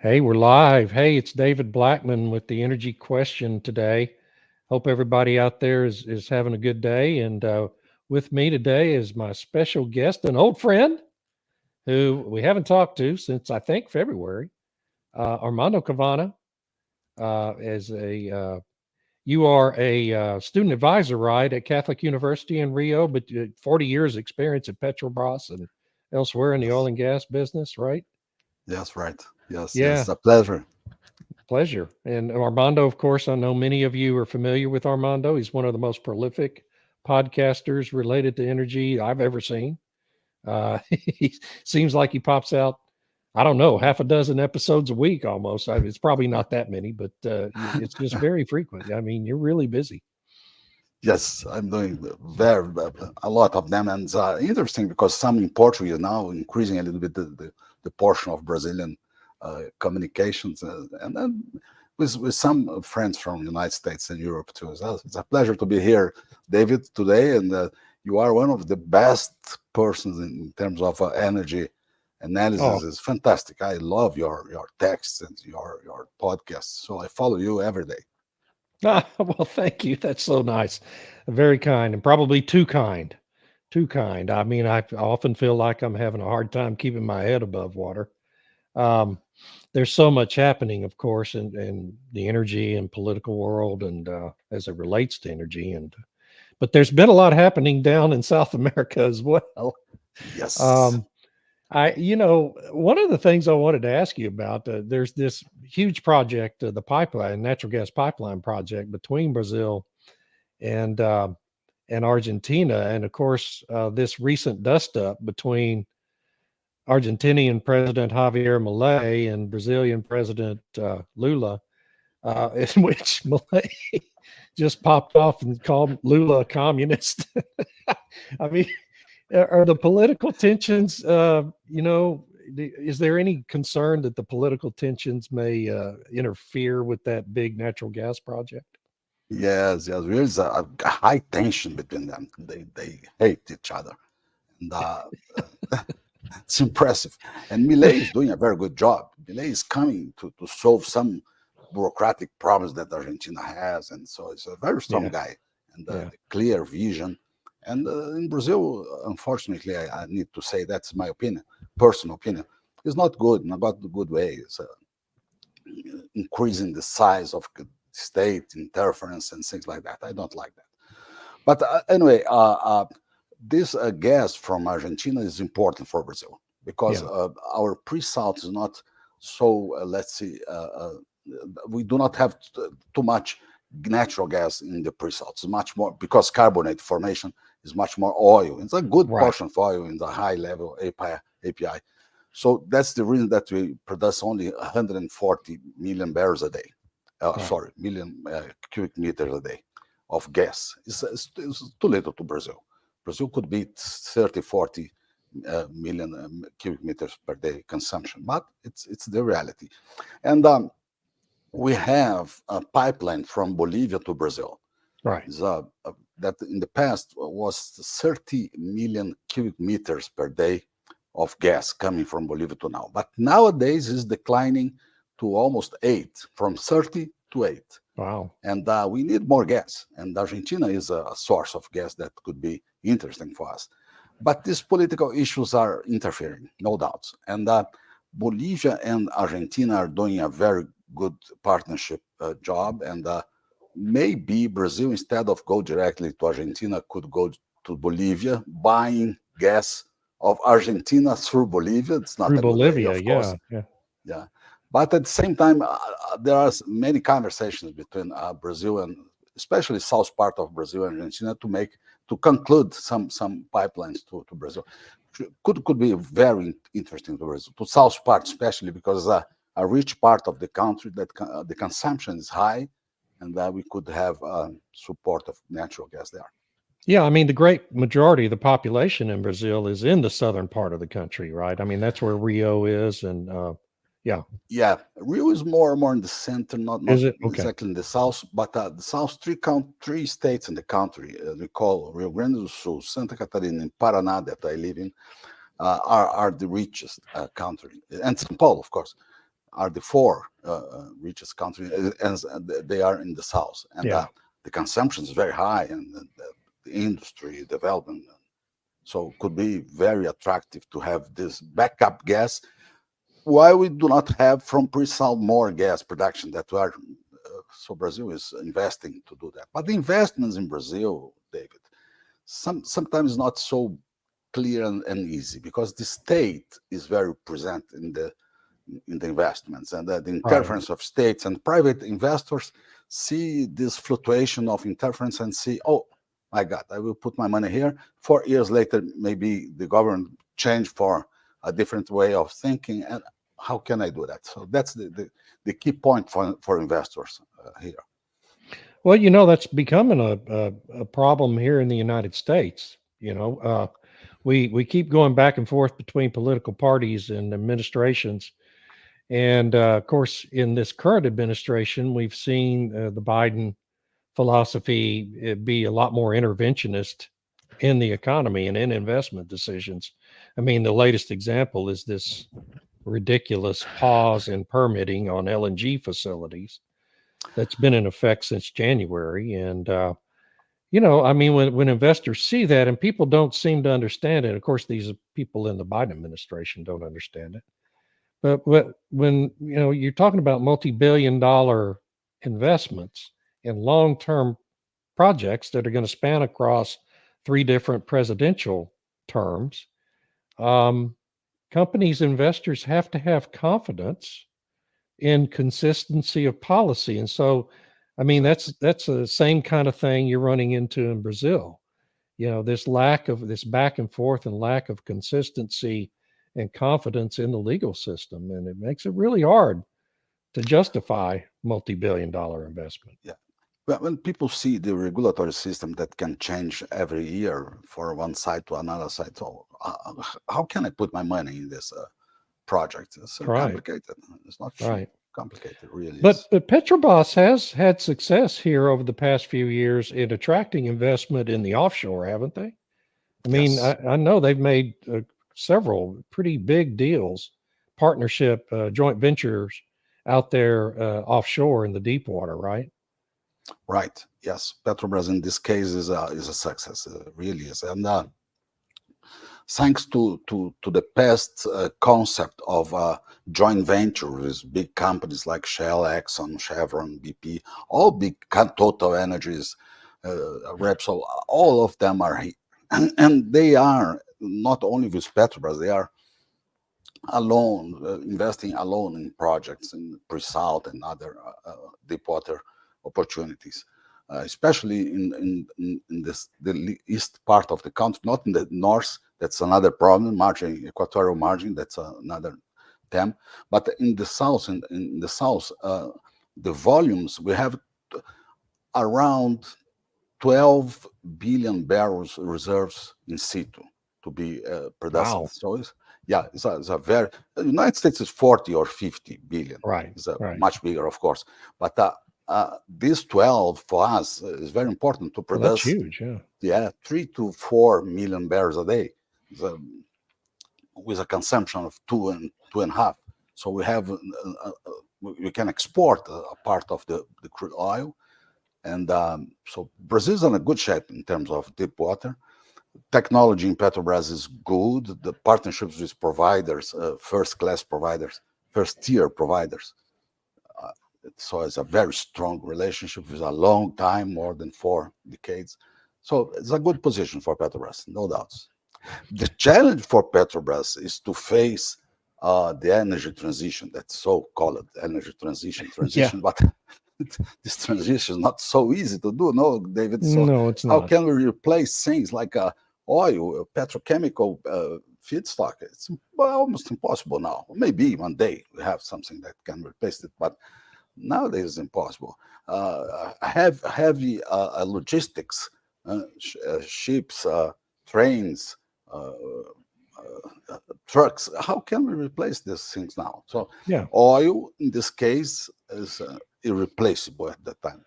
Hey, we're live. Hey, it's David Blackman with the Energy Question today. Hope everybody out there is having a good day. And with me today is my special guest, an old friend who we haven't talked to since I think February, Armando Cavana. As a You are a student advisor, right, at Catholic University in Rio, but 40 years experience at Petrobras and elsewhere in the oil Yes, and gas business, right? yes, right. Yes, Yeah. yes, a pleasure. Pleasure. And Armando, of course, I know many of you are familiar with Armando. He's one of the most prolific podcasters related to energy I've ever seen. He seems like he pops out, I don't know, half a dozen episodes a week almost. It's probably not that many, but it's just very frequent. I mean, you're really busy. Yes, I'm doing very a lot of them, and interesting because some in Portuguese now increasing a little bit the portion of Brazilian communications, and then with some friends from the United States and Europe too. So it's a pleasure to be here, David, today, and you are one of the best persons in terms of energy analysis. Oh, Is fantastic. I love your texts and your podcasts, so I follow you every day. well, thank you. That's so nice. Very kind and probably too kind. Too kind. I mean, I often feel like I'm having a hard time keeping my head above water. Um, there's so much happening, of course, in the energy and political world, and as it relates to energy, and but there's been a lot happening down in South America as well. Yes. Um, one of the things I wanted to ask you about, there's this huge project, the pipeline, natural gas pipeline project between Brazil and uh, and Argentina, and of course, this recent dust up between Argentinian President Javier Milei and Brazilian President Lula, in which Milei just popped off and called Lula a communist. I mean, are the political tensions, is there any concern that the political tensions may interfere with that big natural gas project? Yes, yes, there is a high tension between them. They hate each other, and it's impressive. And Millet is doing a very good job. Millet is coming to solve some bureaucratic problems that Argentina has, and so it's a very strong Yeah, guy and yeah. the clear vision. And in Brazil, unfortunately, I need to say that's my opinion, personal opinion. It's not good, not the good way. It's increasing the size of state interference and things like that. I don't like that. But anyway, this gas from Argentina is important for Brazil because Yeah, our pre-salt is not so, let's see, we do not have too much natural gas in the pre-salt. It's much more because carbonate formation is much more oil. It's a good right. portion of oil in the high level API. So that's the reason that we produce only 140 million barrels a day. Right. Sorry, million cubic meters a day of gas. It's too little to Brazil. Brazil could be 30, 40 million cubic meters per day consumption, but it's the reality. And we have a pipeline from Bolivia to Brazil. Right. Is, that in the past was 30 million cubic meters per day of gas coming from Bolivia to now. But nowadays is declining to almost 8, from 30 to 8. Wow. And we need more gas. And Argentina is a source of gas that could be interesting for us. But these political issues are interfering, no doubt. And Bolivia and Argentina are doing a very good partnership job. And maybe Brazil, instead of go directly to Argentina, could go to Bolivia, buying gas of Argentina through Bolivia. It's not Through a good way, Bolivia. of course. Yeah. Yeah. Yeah. But at the same time, there are many conversations between Brazil and especially south part of Brazil and Argentina to conclude some pipelines to Brazil. Could be very interesting to Brazil, to south part especially because a rich part of the country that the consumption is high, and that we could have support of natural gas there. Yeah. I mean, the great majority of the population in Brazil is in the southern part of the country, right? I mean, that's where Rio is. And yeah. Yeah, Rio is more in the center, not Is it? Okay. exactly in the south, but the south three states in the country we call Rio Grande do Sul, Santa Catarina, and Paraná that I live in are the richest country, and São Paulo, of course. are the four richest countries, and they are in the south, and Yeah. the consumption is very high, and the industry development, so could be very attractive to have this backup gas. Why we do not have from pre-salt more gas production that we are, so Brazil is investing to do that. But the investments in Brazil, David, sometimes not so clear and easy, because the state is very present in the investments, and the interference of states and private investors see this fluctuation of interference and see, oh my God, I will put my money here. 4 years later, maybe the government changed for a different way of thinking, and how can I do that? So that's the key point for investors here. Well, that's becoming a problem here in the United States. We keep going back and forth between political parties and administrations. And of course, in this current administration, we've seen the Biden philosophy be a lot more interventionist in the economy and in investment decisions. I mean, the latest example is this ridiculous pause in permitting on LNG facilities that's been in effect since January. And, I mean, when investors see that, and people don't seem to understand it, of course, these people in the Biden administration don't understand it. But when you're talking about multi-billion-dollar investments in long-term projects that are going to span across 3 different presidential terms, companies, investors have to have confidence in consistency of policy. And so, I mean, that's the same kind of thing you're running into in Brazil. This lack of this back and forth and lack of consistency and confidence in the legal system, and it makes it really hard to justify multi-billion-dollar investment. Yeah. But when people see the regulatory system that can change every year for one side to another side, so how can I put my money in this project? It's so complicated. It's not complicated, really. But Petrobras has had success here over the past few years in attracting investment in the offshore, haven't they? I mean, Yes. I know they've made several pretty big deals, partnership, joint ventures out there offshore in the deep water, right? Right. Yes. Petrobras in this case is a success. It really is. And thanks to the past concept of joint venture with big companies like Shell, Exxon, Chevron, BP, all big Total Energies, Repsol, all of them are here. And they are not only with Petrobras, they are alone, investing alone in projects in pre-salt and other deep water opportunities, especially in the east part of the country, not in the north. That's another problem. Equatorial margin. That's another theme. But in the south, in the south, the volumes we have around 12 billion barrels reserves in situ to be produced. Wow. So it's a very, the United States is 40 or 50 billion. Right. It's much bigger, of course. But this 12 for us is very important to produce. Well, that's huge, yeah. Yeah, 3 to 4 million barrels a day, with a consumption of 2.5. So we have, we can export a part of the crude oil. And so Brazil is in a good shape in terms of deep water. Technology in Petrobras is good. The partnerships with providers, first-class providers, first-tier providers. So it's a very strong relationship with a long time, more than 4 decades. So it's a good position for Petrobras, no doubts. The challenge for Petrobras is to face the energy transition, that's so-called energy transition, Yeah. but this transition is not so easy to do, no, David? So no, it's not. How can we replace things like oil, petrochemical feedstock? It's almost impossible now. Maybe one day we have something that can replace it, but nowadays it's impossible. Heavy logistics, ships, trains, trucks. How can we replace these things now? So Yeah. oil, in this case, is irreplaceable at that time.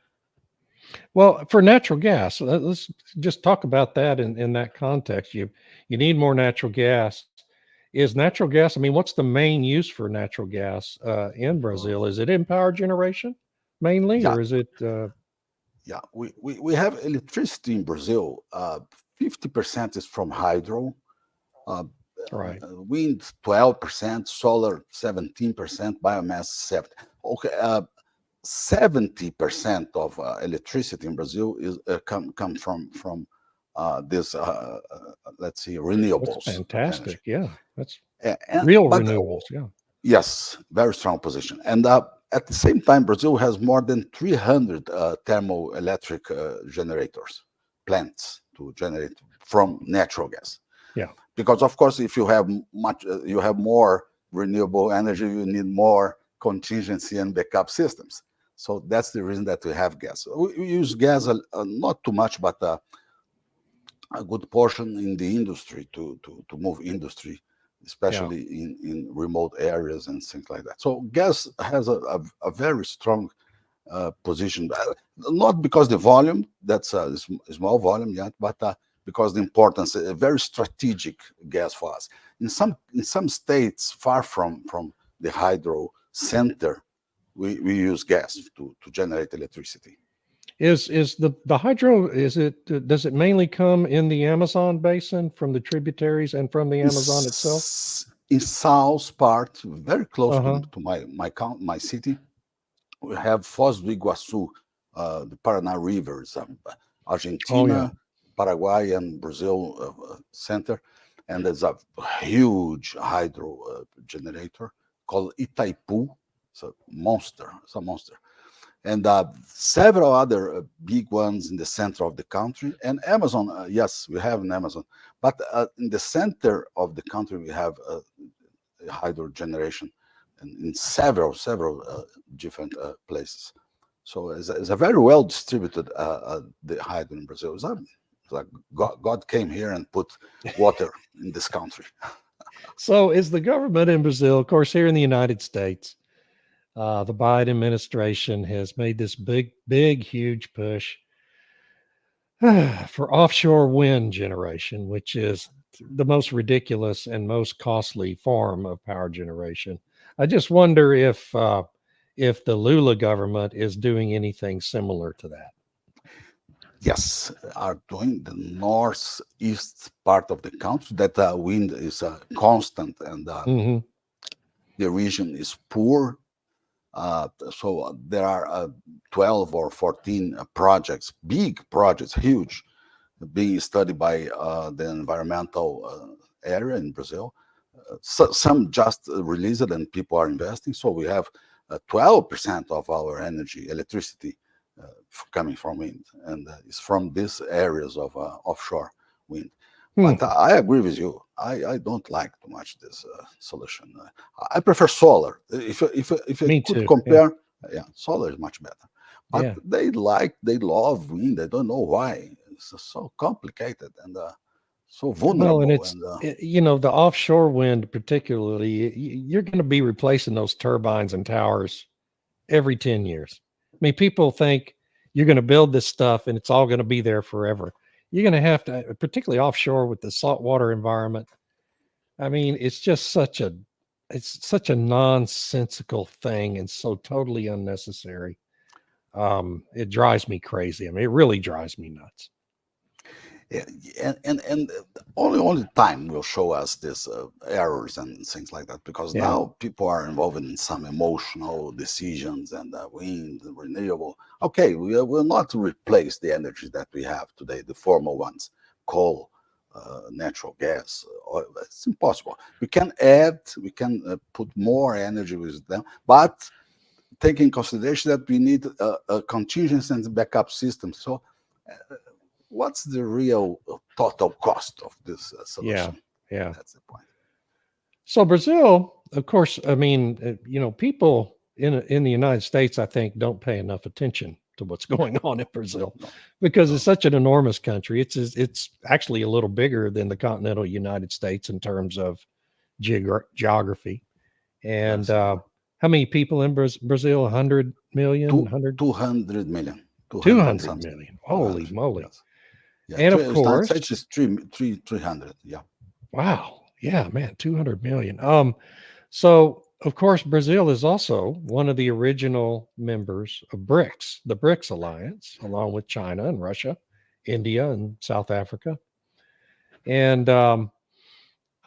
Well, for natural gas, let's just talk about that in that context. You need more natural gas, is natural gas. I mean, what's the main use for natural gas in Brazil? Is it in power generation mainly, Yeah, or is it? yeah. We have electricity in Brazil. 50% is from hydro, uh, Right. wind 12%, solar 17%, biomass 7. Okay, 70% of electricity in Brazil is come from this let's see, That's renewables energy. fantastic. Yeah, that's And, real but renewables. Yeah. yes, very strong position. And at the same time, Brazil has more than 300 thermoelectric generators, plants to generate from natural gas. Yeah. Because of course, if you have you have more renewable energy, you need more contingency and backup systems. So that's the reason that we have gas. We use gas not too much, but a good portion in the industry to move industry, Yeah. especially in remote areas and things like that. So gas has a very strong position, not because the volume, that's a small volume yet, but because the importance, a very strategic gas for us. In some states far from the hydro center, we use gas to generate electricity. Is the hydro? Is it? Does it mainly come in the Amazon basin from the tributaries and from the Amazon itself? In south part, very close Uh huh. to my city, we have Foz do Iguaçu, the Paraná rivers, Oh yeah. Argentina, Paraguay, and Brazil center, and there's a huge hydro generator called Itaipu. It's a monster. It's a monster, and several other big ones in the center of the country. And Amazon, yes, we have an Amazon, but in the center of the country we have hydro generation in several different places. So it's a very well distributed the hydro in Brazil. It's like God came here and put water in this country. So is the government in Brazil, of course, here in the United States, the Biden administration has made this big, huge push for offshore wind generation, which is the most ridiculous and most costly form of power generation. I just wonder if the Lula government is doing anything similar to that. Yes, are doing the northeast part of the country that wind is constant and Hmm. the region is poor. So there are 12 or 14 projects, big projects, huge, being studied by the environmental area in Brazil. Some just released and people are investing. So we have 12% of our energy, electricity, coming from wind, and it's from these areas of offshore wind. Hmm. But I agree with you. I don't like too much this solution. I prefer solar. If you Me could too. Yeah. compare, yeah, solar is much better. But Yeah. they love wind. They don't know why. It's so complicated and so Well, and vulnerable. it's And the offshore wind, particularly, you're going to be replacing those turbines and towers every 10 years. I mean, people think you're going to build this stuff and it's all going to be there forever. You're going to have to, particularly offshore with the saltwater environment. I mean, it's such a nonsensical thing and so totally unnecessary. It drives me crazy. I mean, it really drives me nuts. yeah, and only time will show us these errors and things like that, because Yeah. now people are involved in some emotional decisions and wind and renewable. Okay, we will not replace the energy that we have today, the formal ones, coal, natural gas, oil. It's impossible. We can add, we can put more energy with them, but take in consideration that we need a contingency and backup system. So what's the real total cost of this Yeah. solution? Yeah. That's the point. So Brazil, of course, I mean, people in the United States, I think, don't pay enough attention to what's going on in Brazil No, because it's no. such an enormous country. It's actually a little bigger than the continental United States in terms of geography. And Yes. how many people in Brazil? 100 million, Two, 100, 200 million, 200 and 200 something. million. 200, Holy moly. yes. Yeah, And of United course, States is 300. Yeah. wow. Yeah, man, 200 million. So of course, Brazil is also one of the original members of BRICS, the BRICS alliance, along with China and Russia, India and South Africa. And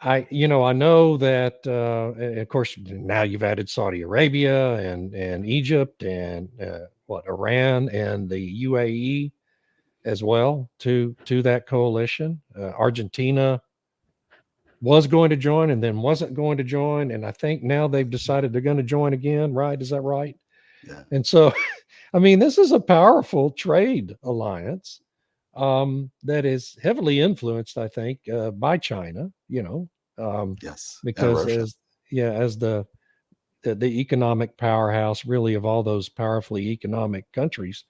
I know that, of course, now you've added Saudi Arabia and Egypt and what Iran and the UAE as well to that coalition. Argentina was going to join and then wasn't going to join, and I think now they've decided they're going to join again. Right? Is that right? Yeah. And so, I mean, this is a powerful trade alliance that is heavily influenced, I think, by China. Yes. And Because Russia. as the economic powerhouse, really, of all those powerfully economic countries.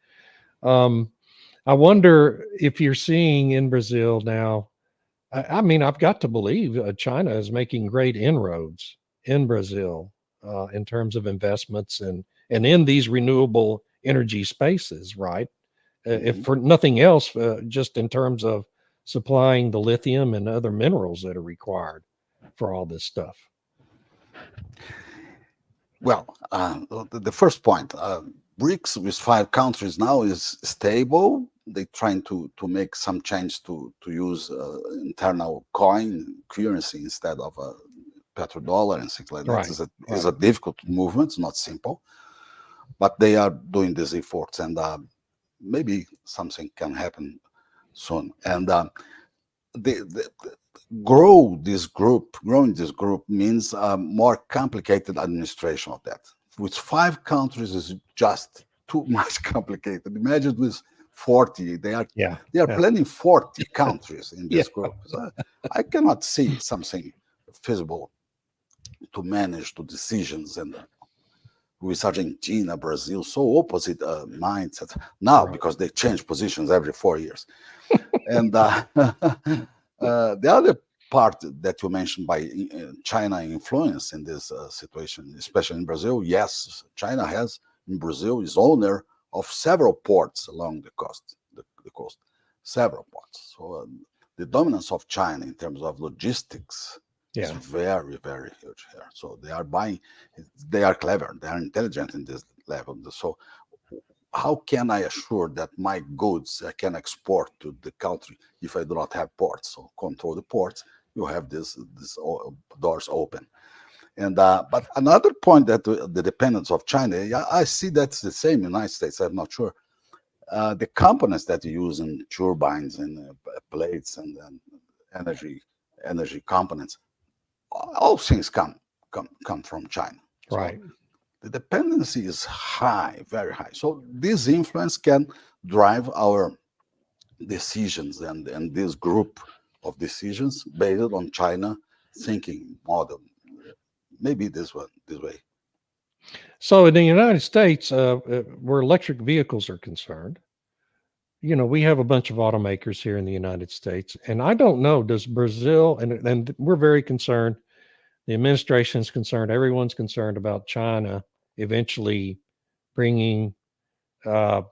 Um, I wonder if you're seeing in Brazil now. I mean, I've got to believe China is making great inroads in Brazil in terms of investments and in these renewable energy spaces, right? If Mhm. for nothing else, just in terms of supplying the lithium and other minerals that are required for all this stuff. Well, the first point, BRICS with 5 countries now is stable. They're trying to make some change to use internal coin currency instead of a petrodollar and things like that. Right, Is right. a difficult movement. It's not simple, but they are doing these efforts, and maybe something can happen soon. And the growing this group means more complicated administration of that. With 5 countries is just too much complicated. Imagine with 40. Yeah, They are yeah, planning 40 countries in yeah. this group. So I cannot see something feasible to manage the decisions and with Argentina, Brazil, so opposite mindsets now Right. because they change positions every 4 years. And the other part that you mentioned by China influence in this situation, especially in Brazil, yes, China has in Brazil is owner of several ports along the coast, several ports. So the dominance of China in terms of logistics is Yeah. very, very huge here. So they are buying, they are clever, they are intelligent in this level. So how can I assure that my goods I can export to the country if I do not have ports? So control the ports. You have this doors open. And but another point that the dependence of China, yeah, I see that's the same in the United States. I'm not sure. The components that you use in turbines and plates and energy components, all things come from China. So Right. the dependency is high, very high. So this influence can drive our decisions and this group of decisions based on China thinking model. Maybe this way. So in the United States, where electric vehicles are concerned, we have a bunch of automakers here in the United States, and I don't know, does Brazil, and we're very concerned, the administration is concerned, everyone's concerned about China eventually bringing, uh,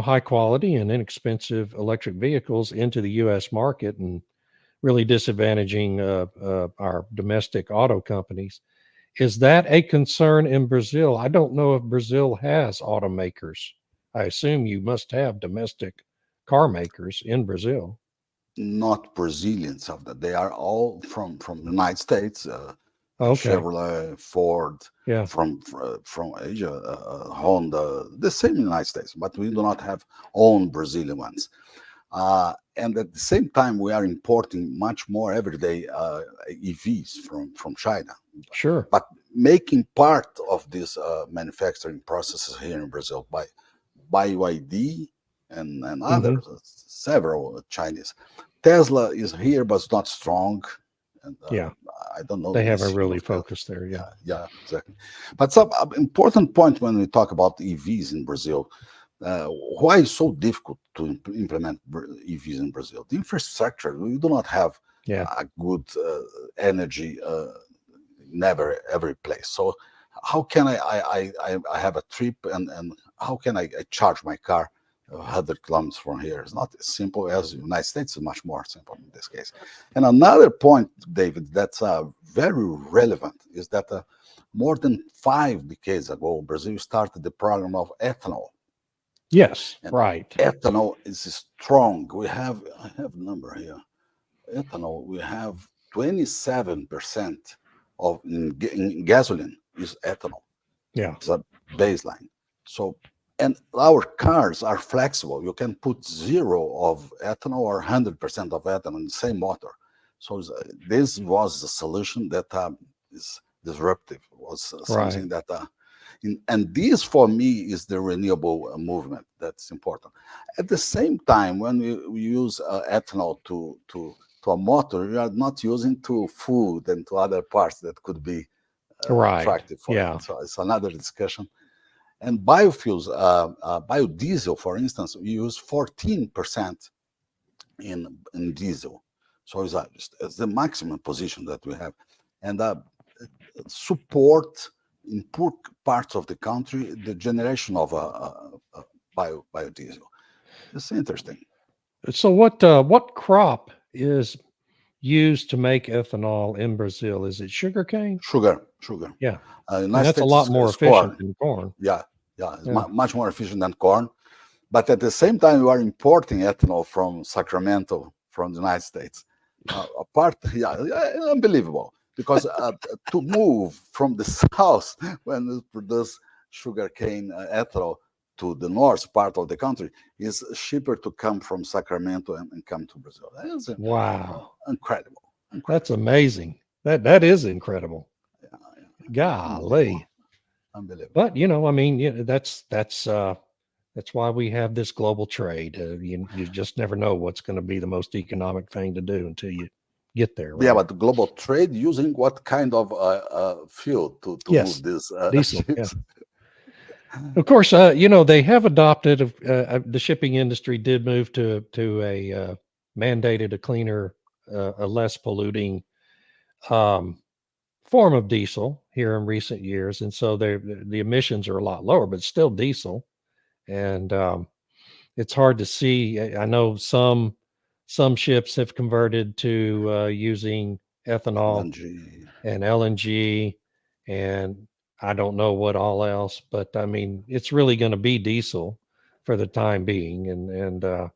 high quality and inexpensive electric vehicles into the U.S. market and really disadvantaging our domestic auto companies. Is that a concern in Brazil? I don't know if Brazil has automakers. I assume you must have domestic car makers in Brazil. Not Brazilians of that. They are all from the United States. Okay. Chevrolet, Ford, Yeah. from Asia, Honda, the same in the United States, but we do not have own Brazilian ones. And at the same time, we are importing much more everyday EVs from China, Sure. but making part of this manufacturing processes here in Brazil by BYD and Hmm. others, several Chinese. Tesla is here, but it's not strong. And Yeah. I don't know They the haven't issue really of Tesla. focused there. Yeah. Yeah, exactly. But some important point when we talk about EVs in Brazil, why it's so difficult to implement EVs in Brazil? The infrastructure, we do not have Yeah. a good energy never every place. So how can I have a trip and how can I charge my car 100 kilometers from here. It's not as simple as the United States. Is much more simple in this case. And another point, David, that's very relevant is that more than 5 decades ago, Brazil started the program of ethanol. Yes, And right. ethanol is strong. I have a number here. Ethanol, we have 27% of in gasoline is ethanol. Yeah. It's a baseline. So, and our cars are flexible. You can put 0 of ethanol or 100% of ethanol in the same motor. So this was a solution that is disruptive. Was something that, and this for me is the renewable movement that's important. At the same time, when we use ethanol to a motor, we are not using to food and to other parts that could be attractive for it. So it's another discussion. And biofuels, biodiesel, for instance, we use 14% in diesel. So it's the maximum position that we have. And support in poor parts of the country the generation of biodiesel. It's interesting. So what crop is used to make ethanol in Brazil? Is it sugarcane? Sugar. Yeah. And that's a lot more efficient than corn. Yeah, it's much more efficient than corn. But at the same time, we are importing ethanol from Sacramento, from the United States. Unbelievable. Because to move from the south, when we produce sugarcane ethanol, to the north part of the country, is cheaper to come from Sacramento and come to Brazil. That is incredible. That's amazing. That is incredible. Golly, unbelievable. But I mean, that's why we have this global trade. You just never know what's going to be the most economic thing to do until you get there. Right? Yeah, but the global trade using what kind of fuel to move this diesel? Yeah. Of course, they have adopted. The shipping industry did move to a mandated, a cleaner, a less polluting form of diesel here in recent years, and so the emissions are a lot lower, but still diesel, and it's hard to see. I know some ships have converted to using ethanol and LNG, and I don't know what all else, but I mean, it's really going to be diesel for the time being, and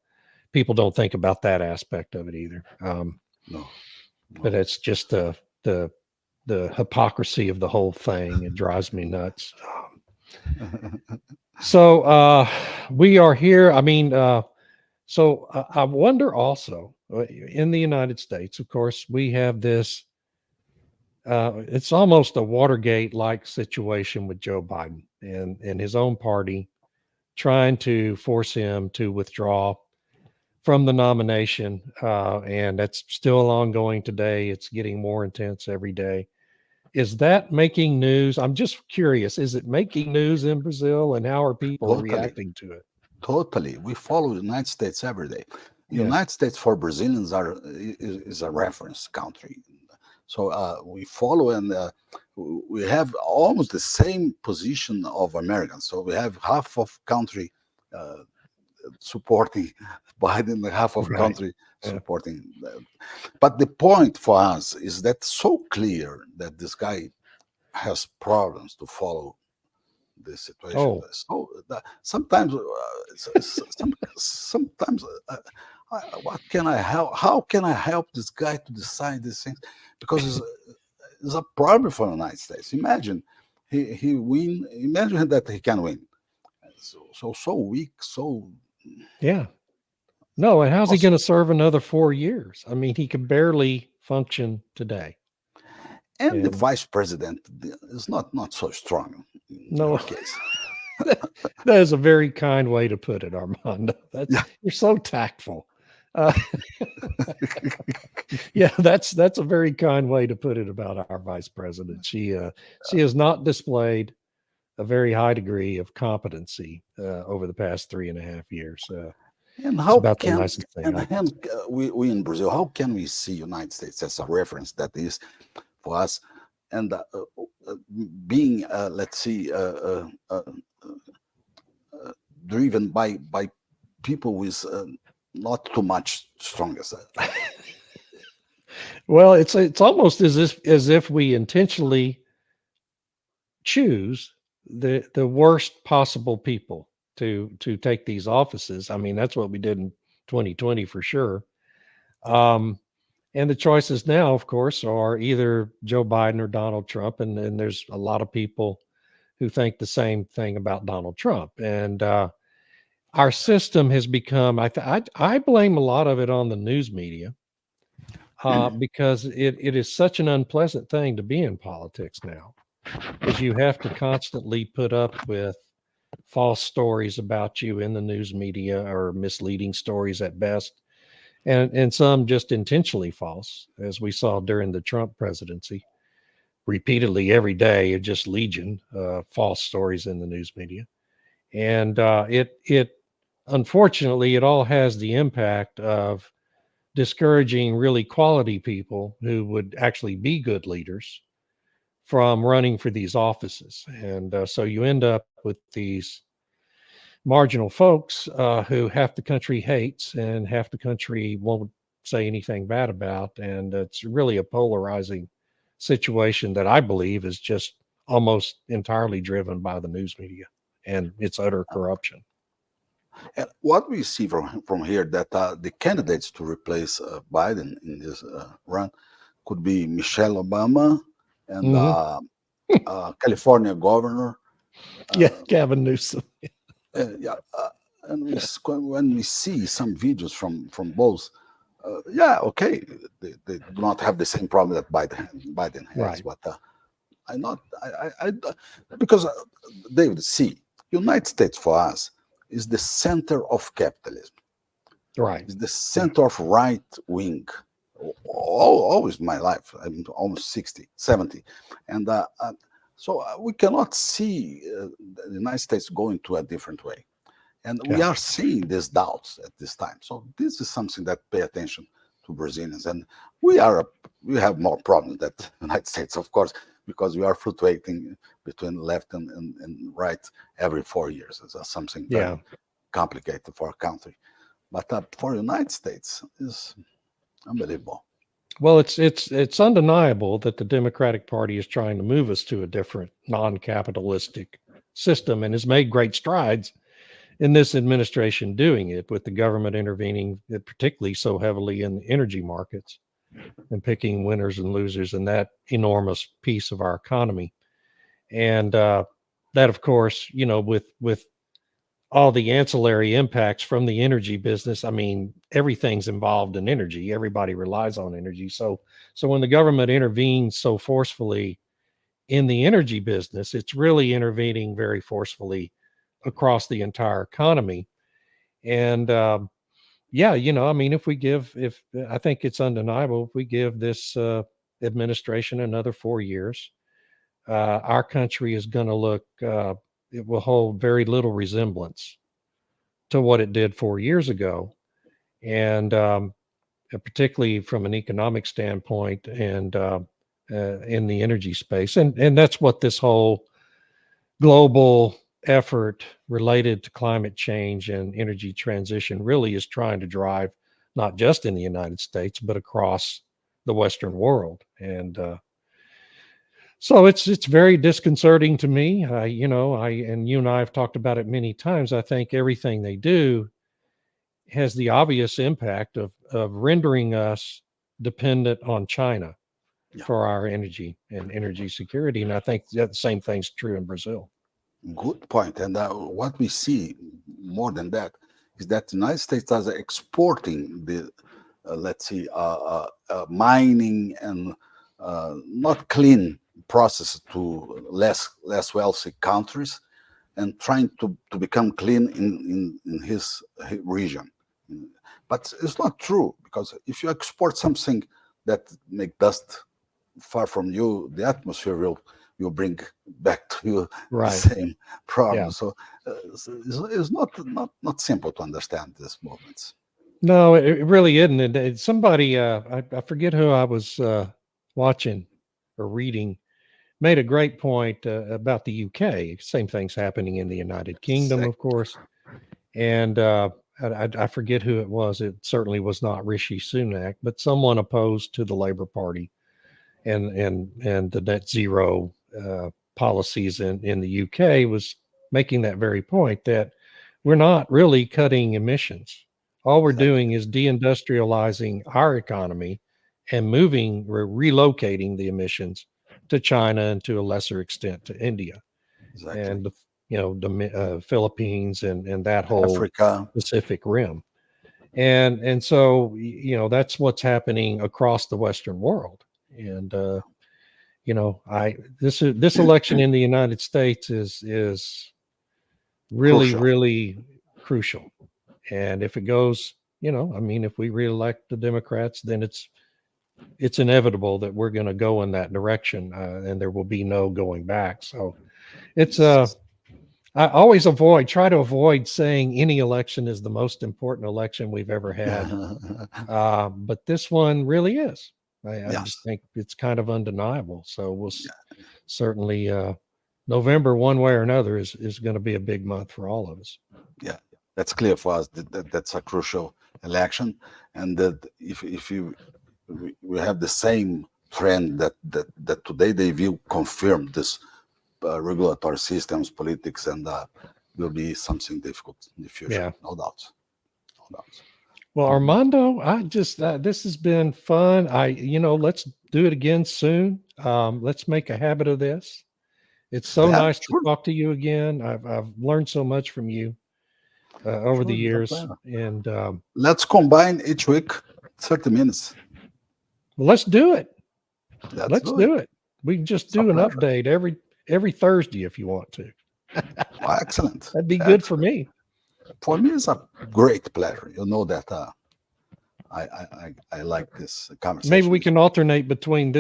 people don't think about that aspect of it either. No. But it's just the hypocrisy of the whole thing. It drives me nuts. So we are here. I mean, so I wonder also in the United States, of course, we have this. It's almost a Watergate-like situation with Joe Biden and his own party trying to force him to withdraw from the nomination. And that's still ongoing today. It's getting more intense every day. Is that making news? I'm just curious. Is it making news in Brazil, and how are people reacting to it? Totally. We follow the United States every day. The United States for Brazilians is a reference country. So we follow, and we have almost the same position of Americans. So we have half of country supporting Biden, and half of country supporting. But the point for us is that so clear that this guy has problems to follow this situation. So sometimes, what can I help? How can I help this guy to decide these things? Because it's a problem for the United States. Imagine he win. Imagine that he can win. So weak. So no. And how's he going to serve another 4 years? I mean, he can barely function today. And the vice president is not so strong. No case. That is a very kind way to put it, Armando. You're so tactful. Yeah, that's a very kind way to put it about our vice president. She has not displayed a very high degree of competency over the past 3.5 years. And how can we in Brazil? How can we see United States as a reference that is for us, and being let's see driven by people with not too much strongest. Well, it's almost as if we intentionally choose the worst possible people to take these offices. I mean, that's what we did in 2020 for sure. Um, and the choices now, of course, are either Joe Biden or Donald Trump, and there's a lot of people who think the same thing about Donald Trump. And our system has become, I blame a lot of it on the news media, because it is such an unpleasant thing to be in politics now, because you have to constantly put up with false stories about you in the news media, or misleading stories at best, and some just intentionally false, as we saw during the Trump presidency. Repeatedly every day, just legion false stories in the news media, and it unfortunately it all has the impact of discouraging really quality people who would actually be good leaders from running for these offices. And so you end up with these marginal folks who half the country hates and half the country won't say anything bad about. And it's really a polarizing situation that I believe is just almost entirely driven by the news media and its utter corruption. And what we see from here, that the candidates to replace Biden in this run could be Michelle Obama and California governor. Gavin Newsom. Yeah, and when we see some videos from both, yeah, okay, they do not have the same problem that Biden has, Right. but because David, see, United States for us is the center of capitalism. Right. It's the center of right wing. Always my life. I'm almost 60, 70. And so we cannot see the United States going to a different way. And we are seeing these doubts at this time. So this is something that pay attention to Brazilians. And we have more problems than the United States, of course, because we are fluctuating between left and right every 4 years. It's something very complicated for a country. But for the United States, it's unbelievable. Well, it's undeniable that the Democratic Party is trying to move us to a different non-capitalistic system, and has made great strides in this administration doing it, with the government intervening particularly so heavily in the energy markets and picking winners and losers in that enormous piece of our economy. And that, of course, with all the ancillary impacts from the energy business. I mean, everything's involved in energy. Everybody relies on energy. So when the government intervenes so forcefully in the energy business, it's really intervening very forcefully across the entire economy. And yeah, I mean, if I think it's undeniable, if we give this administration another 4 years, our country is going to look, it will hold very little resemblance to what it did 4 years ago. And particularly from an economic standpoint, and in the energy space. And that's what this whole global effort related to climate change and energy transition really is trying to drive, not just in the United States, but across the Western world. And so it's very disconcerting to me. And you and I have talked about it many times. I think everything they do has the obvious impact of rendering us dependent on China for our energy and energy security. And I think that the same thing's true in Brazil. Good point. And what we see more than that is that the United States is exporting the, mining and not clean processes to less wealthy countries, and trying to become clean in his region. But it's not true, because if you export something that make dust far from you, the atmosphere will bring back to you the same problem. Yeah. So it's not simple to understand these movements. No, it really isn't. And somebody, I forget who I was watching or reading, made a great point about the UK. Same thing's happening in the United Kingdom, of course. And I forget who it was. It certainly was not Rishi Sunak, but someone opposed to the Labor Party and the net zero policies in the UK was making that very point that we're not really cutting emissions. All we're Exactly. doing is deindustrializing our economy and we're relocating the emissions to China and to a lesser extent to India Exactly. and the Philippines and that whole Africa. Pacific Rim. And so that's what's happening across the Western world. And this election in the United States is really Crucial. really crucial. And if it goes, if we reelect the Democrats, then it's inevitable that we're going to go in that direction, and there will be no going back. So it's I always try to avoid saying any election is the most important election we've ever had. But this one really is. I Yes. just think it's kind of undeniable. So we'll certainly November, one way or another, is going to be a big month for all of us. Yeah, that's clear for us. That's a crucial election, and that if we have the same trend that today they will confirm this regulatory systems, politics, and will be something difficult in the future. Yeah. No doubt. No doubt. Well, Armando, I just this has been fun. Let's do it again soon. Let's make a habit of this. It's so Yeah, nice sure. to talk to you again. I've learned so much from you over the Sure, no years, problem. and Let's combine each week 30 minutes. well, let's do it. Let's do it. We can just It's a do an pleasure. update every Thursday if you want to. Well, excellent. That'd be good for me. For me, it's a great pleasure. You know that I like this conversation. Maybe we can alternate between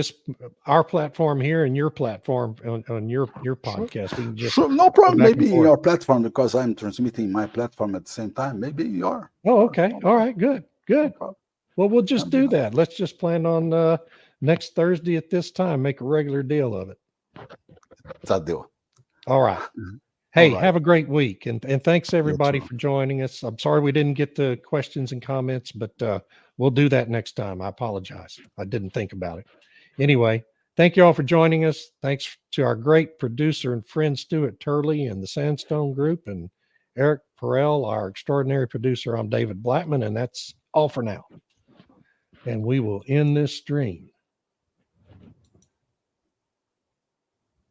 our platform here and your platform on your podcast. We can just Sure, no problem. back and Maybe forth. your platform, because I'm transmitting my platform at the same time. Maybe your. Oh, okay. All right. Good. problem. Well, we'll just do that. Let's just plan on next Thursday at this time. Make a regular deal of it. It's a deal. All right. Hey, All right. have a great week. And thanks everybody too. for joining us. I'm sorry we didn't get the questions and comments, but we'll do that next time. I apologize. I didn't think about it. Anyway, thank you all for joining us. Thanks to our great producer and friend, Stuart Turley and the Sandstone Group, and Eric Perel, our extraordinary producer. I'm David Blackman, and that's all for now. And we will end this stream.